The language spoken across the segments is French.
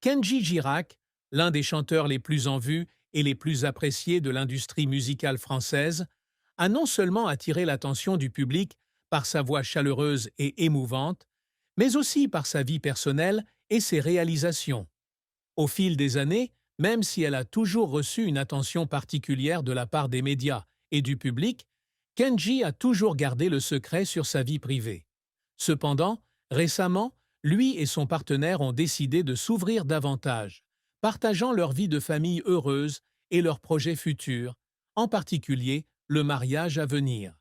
Kenji Girac, l'un des chanteurs les plus en vue et les plus appréciés de l'industrie musicale française, a non seulement attiré l'attention du public par sa voix chaleureuse et émouvante, mais aussi par sa vie personnelle et ses réalisations. Au fil des années, même si elle a toujours reçu une attention particulière de la part des médias et du public, Kenji a toujours gardé le secret sur sa vie privée. Cependant, récemment, lui et son partenaire ont décidé de s'ouvrir davantage, partageant leur vie de famille heureuse et leurs projets futurs, en particulier le mariage à venir.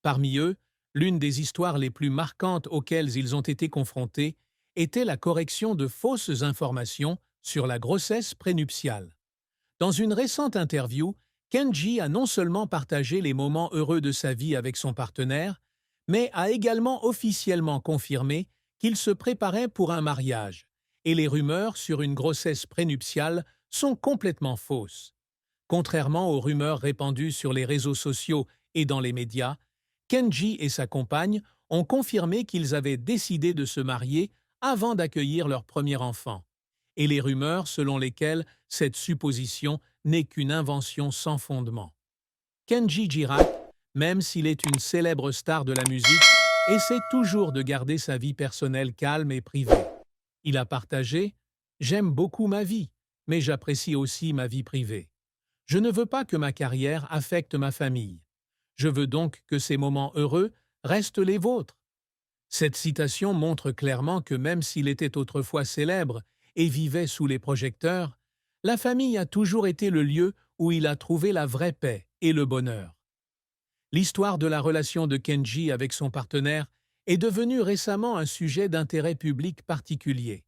Parmi eux, l'une des histoires les plus marquantes auxquelles ils ont été confrontés était la correction de fausses informations sur la grossesse prénuptiale. Dans une récente interview, Kenji a non seulement partagé les moments heureux de sa vie avec son partenaire, mais a également officiellement confirmé qu'il se préparait pour un mariage, et les rumeurs sur une grossesse prénuptiale sont complètement fausses. Contrairement aux rumeurs répandues sur les réseaux sociaux et dans les médias, Kenji et sa compagne ont confirmé qu'ils avaient décidé de se marier avant d'accueillir leur premier enfant, et les rumeurs selon lesquelles cette supposition n'est qu'une invention sans fondement. Kenji Girac, même s'il est une célèbre star de la musique, essaie toujours de garder sa vie personnelle calme et privée. Il a partagé « J'aime beaucoup ma vie, mais j'apprécie aussi ma vie privée. Je ne veux pas que ma carrière affecte ma famille. Je veux donc que ces moments heureux restent les vôtres. » Cette citation montre clairement que même s'il était autrefois célèbre et vivait sous les projecteurs, la famille a toujours été le lieu où il a trouvé la vraie paix et le bonheur. L'histoire de la relation de Kenji avec son partenaire est devenue récemment un sujet d'intérêt public particulier.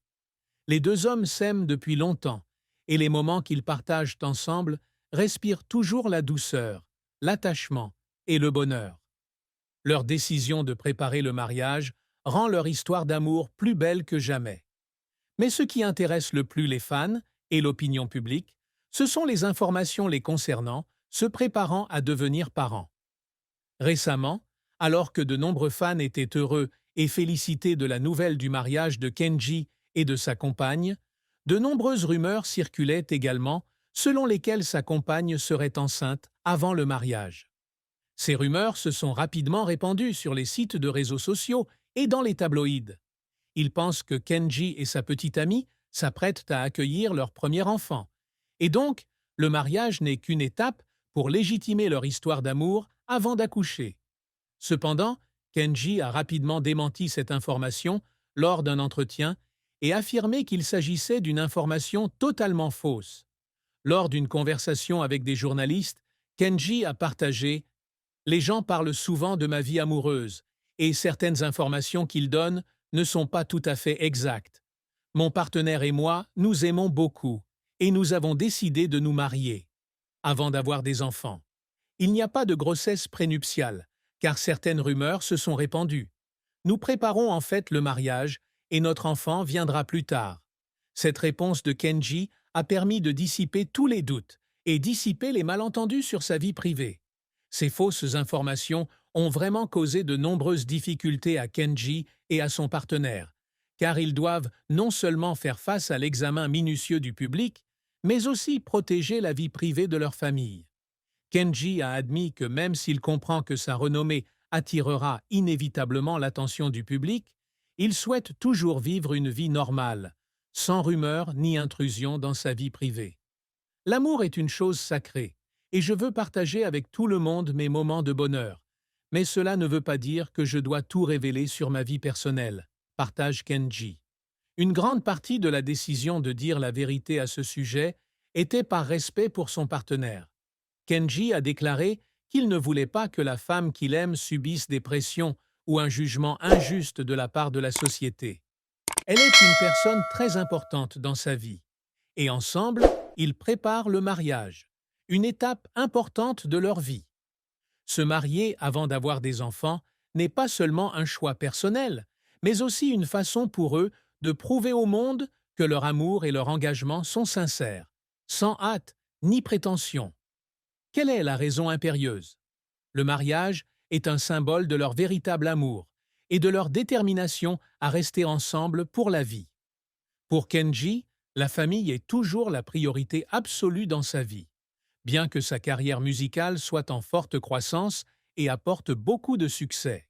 Les deux hommes s'aiment depuis longtemps, et les moments qu'ils partagent ensemble respirent toujours la douceur, l'attachement et le bonheur. Leur décision de préparer le mariage rend leur histoire d'amour plus belle que jamais. Mais ce qui intéresse le plus les fans et l'opinion publique, ce sont les informations les concernant, se préparant à devenir parents. Récemment, alors que de nombreux fans étaient heureux et félicités de la nouvelle du mariage de Kenji et de sa compagne, de nombreuses rumeurs circulaient également selon lesquelles sa compagne serait enceinte avant le mariage. Ces rumeurs se sont rapidement répandues sur les sites de réseaux sociaux et dans les tabloïds. Ils pensent que Kenji et sa petite amie s'apprêtent à accueillir leur premier enfant. Et donc, le mariage n'est qu'une étape pour légitimer leur histoire d'amour avant d'accoucher. Cependant, Kenji a rapidement démenti cette information lors d'un entretien et affirmé qu'il s'agissait d'une information totalement fausse. Lors d'une conversation avec des journalistes, Kenji a partagé « Les gens parlent souvent de ma vie amoureuse, et certaines informations qu'ils donnent ne sont pas tout à fait exactes. Mon partenaire et moi, nous aimons beaucoup, et nous avons décidé de nous marier, avant d'avoir des enfants. Il n'y a pas de grossesse prénuptiale, car certaines rumeurs se sont répandues. Nous préparons en fait le mariage, et notre enfant viendra plus tard. » Cette réponse de Kenji a permis de dissiper tous les doutes et dissiper les malentendus sur sa vie privée. Ces fausses informations ont vraiment causé de nombreuses difficultés à Kenji et à son partenaire, car ils doivent non seulement faire face à l'examen minutieux du public, mais aussi protéger la vie privée de leur famille. Kenji a admis que même s'il comprend que sa renommée attirera inévitablement l'attention du public, il souhaite toujours vivre une vie normale, sans rumeurs ni intrusion dans sa vie privée. L'amour est une chose sacrée, et je veux partager avec tout le monde mes moments de bonheur. Mais cela ne veut pas dire que je dois tout révéler sur ma vie personnelle, partage Kenji. Une grande partie de la décision de dire la vérité à ce sujet était par respect pour son partenaire. Kenji a déclaré qu'il ne voulait pas que la femme qu'il aime subisse des pressions ou un jugement injuste de la part de la société. Elle est une personne très importante dans sa vie, et ensemble, ils préparent le mariage, une étape importante de leur vie. Se marier avant d'avoir des enfants n'est pas seulement un choix personnel, mais aussi une façon pour eux de prouver au monde que leur amour et leur engagement sont sincères, sans hâte ni prétention. Quelle est la raison impérieuse? Le mariage est un symbole de leur véritable amour et de leur détermination à rester ensemble pour la vie. Pour Kenji, La famille est toujours la priorité absolue dans sa vie, bien que sa carrière musicale soit en forte croissance et apporte beaucoup de succès.